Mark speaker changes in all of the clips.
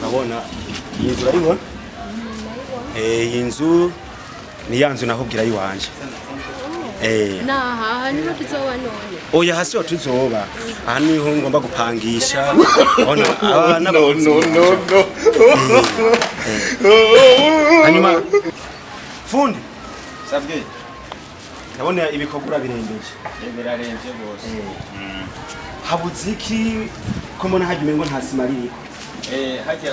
Speaker 1: urabona iyi nzu urayibona iyi nzu ni ya nzu nakubwira yiwanje
Speaker 2: naha niho tuzoba none
Speaker 1: oya hasi ho tuzoba aha niho ngomba gupangisha ona
Speaker 3: no
Speaker 1: hanyuma fundi
Speaker 3: sabwe
Speaker 1: ndabona ibikorwa birembeje
Speaker 3: birarenze bose
Speaker 1: habuze iki ko mbona hajya umengo nta sima ririko
Speaker 3: hajya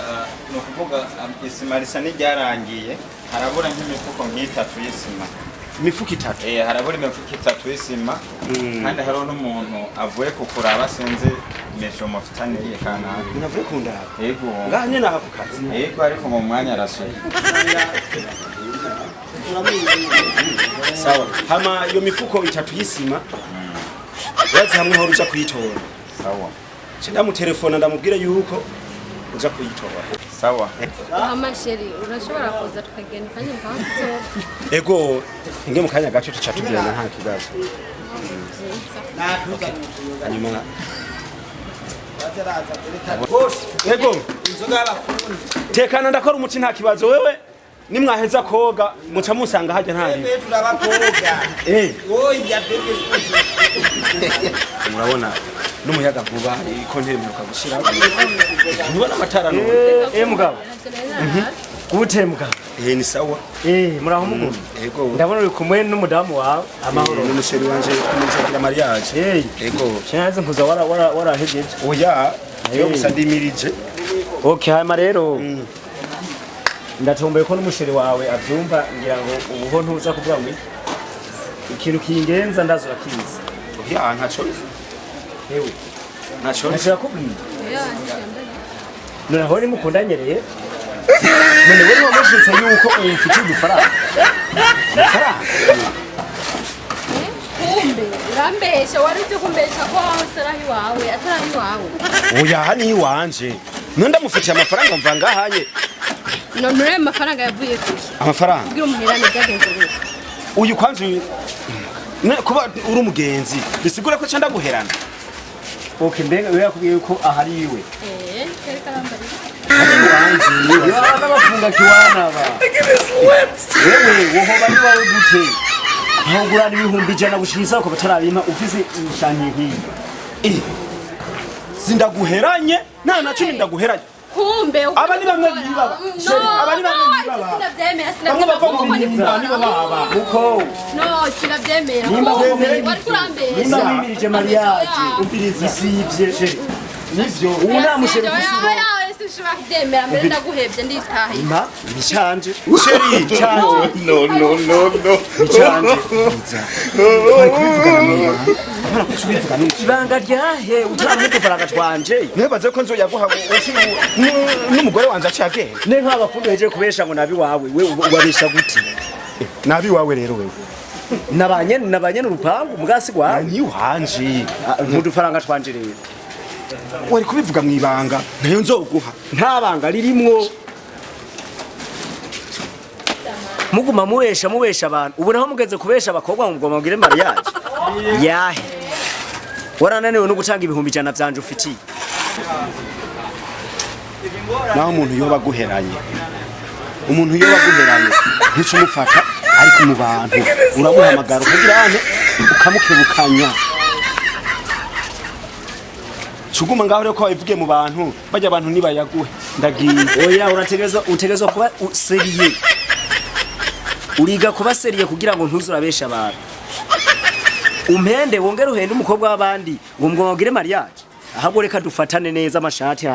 Speaker 3: no kuvuga isima risa n'iryarangiye harabura nk'imifuko nk'itatu y'isima
Speaker 1: imifuko itatu
Speaker 3: harabura imifuko itatu y'isima kandi hariho n'umuntu avuye kukuraba sinzi mesho mufitaniye kanaka
Speaker 1: unavuye kundaba
Speaker 3: yego
Speaker 1: nganye naho ku kazi
Speaker 3: yego ariko mu mwanya arasuye
Speaker 1: sawa hama iyo mifuko itatu y'isima yazi hamwe ho ruja kuyitora
Speaker 3: sawa
Speaker 1: ndamu telefone ndamubwira yuko uja kuyitora
Speaker 3: sawa
Speaker 2: amasheri urashobora kuza tukagenda kandi mpazo
Speaker 1: ego inge mu kanya gace tucatugirana nta kibazo hanyuma ego tekana ndakora umuti nta kibazo wewe nimwaheza koga muca musanga hajya ntari murabona n'umuyaga vuba iko ntemeruka gushira nibona amatara none
Speaker 4: mugabo gute mugabo
Speaker 1: ni sawa
Speaker 4: muraho mugabo
Speaker 1: ego
Speaker 4: ndabona uri kumwe n'umudamu wawe amahoro
Speaker 1: n'umusheri wanje kumusakira mariage ego
Speaker 4: cyanaze nkuza warahejeje
Speaker 1: oya yo gusa ndimirije
Speaker 4: okay hama rero ndatomboye ko n'umusheri wawe avyumva ngira ngo ubuho ntuza kuvuga ngo ikintu kingenza ndazura kiza
Speaker 1: oya ntaco
Speaker 4: ewe
Speaker 1: ntaco
Speaker 4: nashaka kubwira noneho ni mukundanyereye none wewe wamushitse yuko ufite udufaranga
Speaker 2: kumbe urambesha wari uje kumbesha ko sarahi wawe atarahi wawe
Speaker 1: oya hani iwanje nonda mufitiye amafaranga mva ngahanye
Speaker 2: none amafaranga yavuye kuki
Speaker 1: amafaranga
Speaker 2: kugira umuherane byagenze gute
Speaker 1: uyu kwanza kuba uri umugenzi bisigura ko cyanda guherana
Speaker 4: okay mbega wewe yakubwiye ko ahari iwe
Speaker 2: kereka rambari
Speaker 4: wanje yaba bafunga kiwana ba wewe wohoba ni wawe gute ntugura n'ibihumbi ijana gushisa ko batarabima ufise ishanye nk'iyi
Speaker 1: sindaguheranye nta na cumi ndaguheranye
Speaker 2: kumbe
Speaker 1: aba ni bamwe bibaba aba ni bamwe bibaba bamwe bava mu nyumba nibo baba
Speaker 4: uko
Speaker 2: no sinabyemera
Speaker 4: nimba
Speaker 2: wari kurambesha
Speaker 4: nimba wimirije mariage umviriza isivye nivyo ubu nta musheri ufise
Speaker 2: ushobora kubyemera mbere ndaguhebye nditahiye
Speaker 4: impa bicanje
Speaker 1: sheri
Speaker 3: no
Speaker 4: bicanje ibanga ryahe utaramuhe udufaranga twanje
Speaker 1: nebaze ko nzoyaguha n'umugore wanje acage
Speaker 4: ne nk'abafundi heje kubesha ngo nabi wawe we ubabesha guti
Speaker 1: nabi wawe rero wewe
Speaker 4: nabanye n'urupangu mugasi gwawe
Speaker 1: ni wanje
Speaker 4: mu dufaranga twanje rero
Speaker 1: wari kubivuga mu ibanga nayo nzoguha
Speaker 4: nta banga ririmwo muguma mubesha abantu ubu naho mugeze kubesha abakobwa mu bwoma bwire mariage yahe warananiwe no gutanga ibihumbi ijana byanje ufitiye
Speaker 1: naho umuntu yoba guheranye ntico umufata ariko mu bantu uramuhamagara ukagira ane ukamukebukanya Chuguma ngaho reko wabivuge mu bantu bajya abantu nibayaguhe ndagiye
Speaker 4: oya utegerezwa kuba seriye uriga kuba seriye kugira ngo ntuzurabesha abantu umpende wongere uhende umukobwa w'abandi ngo mwogire mariage ahubwo reka dufatane neza amashati